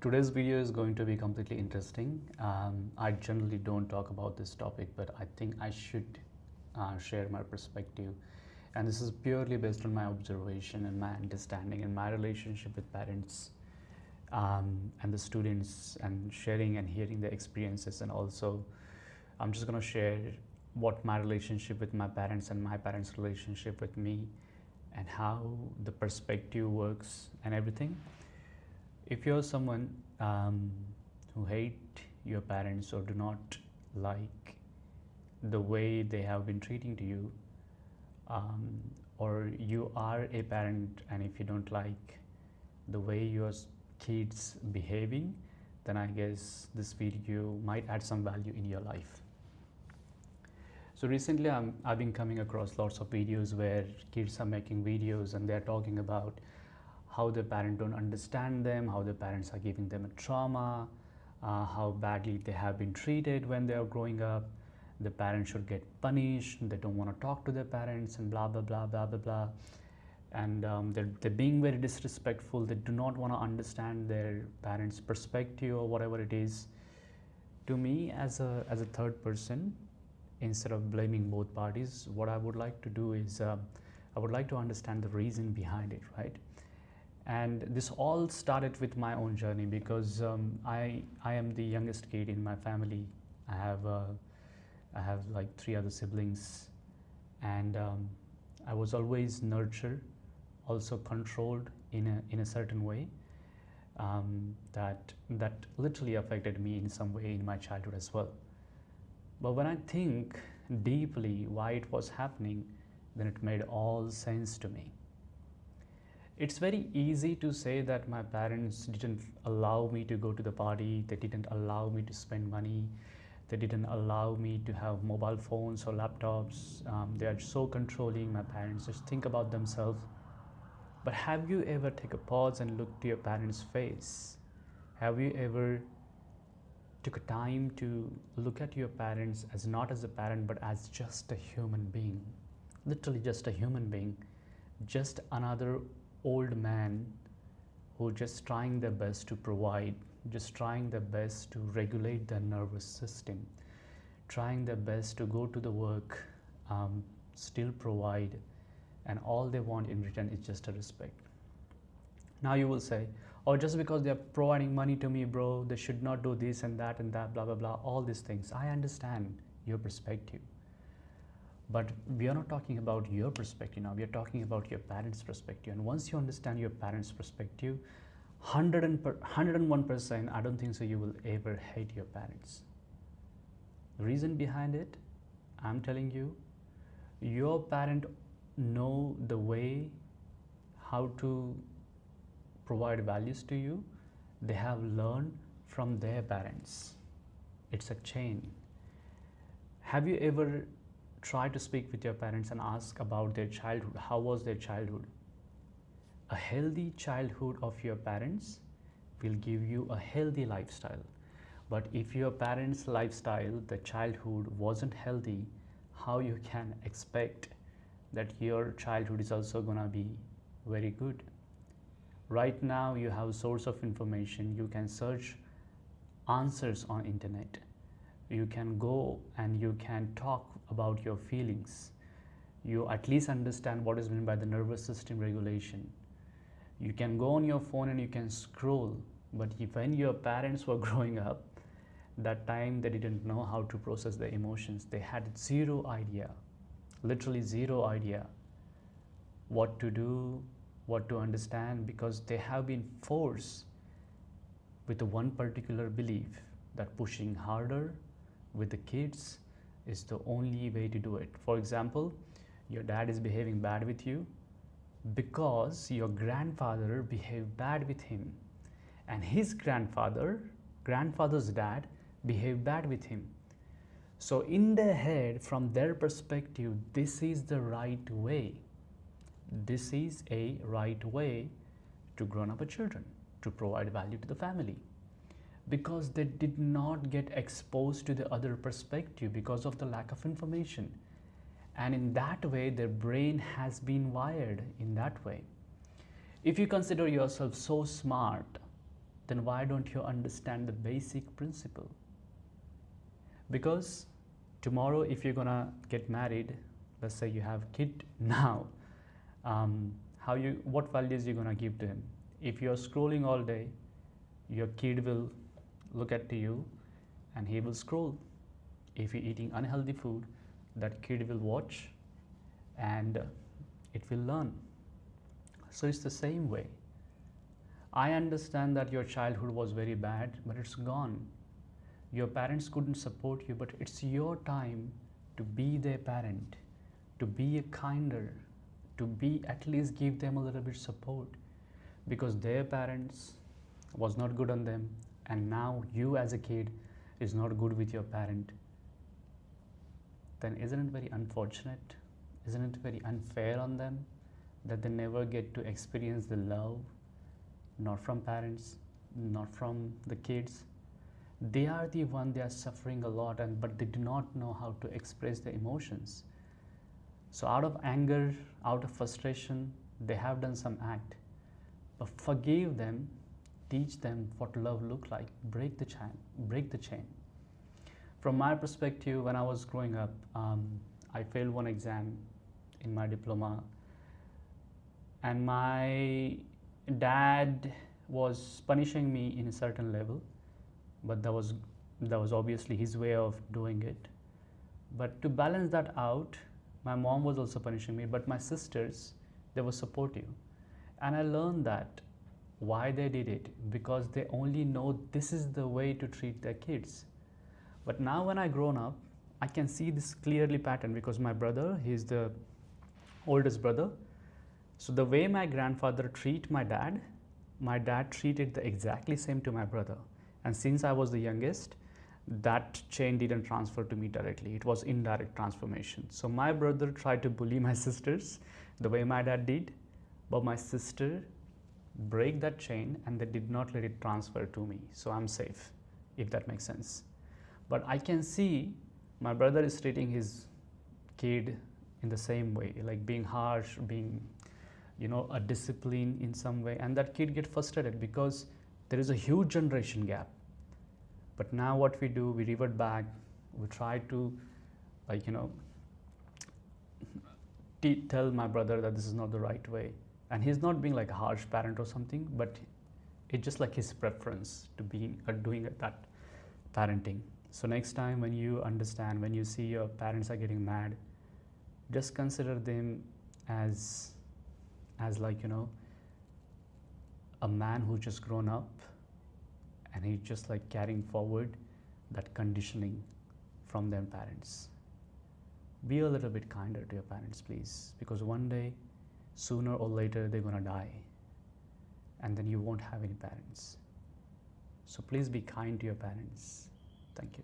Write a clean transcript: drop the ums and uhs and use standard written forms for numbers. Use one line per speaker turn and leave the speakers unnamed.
Today's video is going to be completely interesting. I generally don't talk about this topic, but I think I should share my perspective. And this is purely based on my observation and my understanding and my relationship with parents and the students, and sharing and hearing their experiences. And also, I'm just going to share what my relationship with my parents and my parents' relationship with me, and how the perspective works and everything. If you're someone who hate your parents or do not like the way they have been treating to you, or you are a parent and if you don't like the way your kids behaving, then I guess this video might add some value in your life. So recently I've been coming across lots of videos where kids are making videos and they're talking about how their parents don't understand them, how their parents are giving them a trauma, how badly they have been treated when they are growing up. The parents should get punished, they don't want to talk to their parents, and blah blah blah blah blah blah. And they're being very disrespectful. They do not want to understand their parents' perspective or whatever it is. To me, as a third person, instead of blaming both parties, what I would like to do is I would like to understand the reason behind it, right? And this all started with my own journey, because I am the youngest kid in my family. I have like 3 other siblings, and I was always nurtured, also controlled in a certain way, that literally affected me in some way in my childhood as well. But when I think deeply why it was happening, then it made all sense to me. It's very easy to say that my parents didn't allow me to go to the party, they didn't allow me to spend money, they didn't allow me to have mobile phones or laptops. They are so controlling, my parents just think about themselves. But have you ever take a pause and look to your parents' face? Have you ever took a time to look at your parents as not as a parent, but as just a human being? Literally just a human being, just another old man who just trying their best to provide, just trying their best to regulate their nervous system, trying their best to go to the work, still provide, and all they want in return is just a respect. Now you will say, oh, just because they are providing money to me, bro, they should not do this and that, blah blah blah, all these things. I understand your perspective, but we are not talking about your perspective now. We are talking about your parents' perspective. And once you understand your parents' perspective, 101%, I don't think so you will ever hate your parents. The reason behind it, I'm telling you, your parent know the way how to provide values to you. They have learned from their parents. It's a chain. Have you ever try to speak with your parents and ask about their childhood? How was their childhood? A healthy childhood of your parents will give you a healthy lifestyle. But if your parents' lifestyle, the childhood wasn't healthy, how you can expect that your childhood is also gonna be very good? Right now you have a source of information. You can search answers on internet. You can go and you can talk about your feelings. You at least understand what is meant by the nervous system regulation. You can go on your phone and you can scroll. But when your parents were growing up, that time they didn't know how to process their emotions. They had zero idea, literally zero idea what to do, what to understand, because they have been forced with one particular belief that pushing harder with the kids is the only way to do it. For example, your dad is behaving bad with you because your grandfather behaved bad with him, and his grandfather's dad behaved bad with him. So in their head, from their perspective, this is the right way. This is a right way to grow up children, to provide value to the family, because they did not get exposed to the other perspective because of the lack of information. And in that way, their brain has been wired in that way. If you consider yourself so smart, then why don't you understand the basic principle? Because tomorrow, if you're gonna get married, let's say you have a kid now, what values you're gonna give to him? If you're scrolling all day, your kid will look at you and he will scroll. If you're eating unhealthy food, that kid will watch and it will learn. So it's the same way. I understand that your childhood was very bad, but it's gone. Your parents couldn't support you, but it's your time to be their parent, to be a kinder, to be at least give them a little bit support, because their parents was not good on them, and now you as a kid is not good with your parent. Then isn't it very unfortunate? Isn't it very unfair on them that they never get to experience the love, not from parents, not from the kids? They are the one, they are suffering a lot, but they do not know how to express their emotions. So out of anger, out of frustration, they have done some act. But forgive them, teach them what love look like, break the chain. From my perspective, when I was growing up, I failed one exam in my diploma, and my dad was punishing me in a certain level, but that was obviously his way of doing it. But to balance that out, my mom was also punishing me, but my sisters, they were supportive. And I learned that why they did it, because they only know this is the way to treat their kids. But now when I grown up, I can see this clearly pattern, because my brother, he's the oldest brother. So the way my grandfather treat my dad treated the exactly same to my brother. And since I was the youngest, that chain didn't transfer to me directly. It was indirect transformation. So my brother tried to bully my sisters the way my dad did, but my sister break that chain and they did not let it transfer to me. So I'm safe, if that makes sense. But I can see my brother is treating his kid in the same way, like being harsh, being, a discipline in some way, and that kid get frustrated because there is a huge generation gap. But now what we do, we revert back, we try to tell my brother that this is not the right way, and he's not being like a harsh parent or something, but it's just like his preference to being doing that parenting. So next time when you understand, when you see your parents are getting mad, just consider them as a man who just grown up, and he's just like carrying forward that conditioning from their parents. Be a little bit kinder to your parents, please, because one day, sooner or later, they're gonna die, and then you won't have any parents. So please be kind to your parents. Thank you.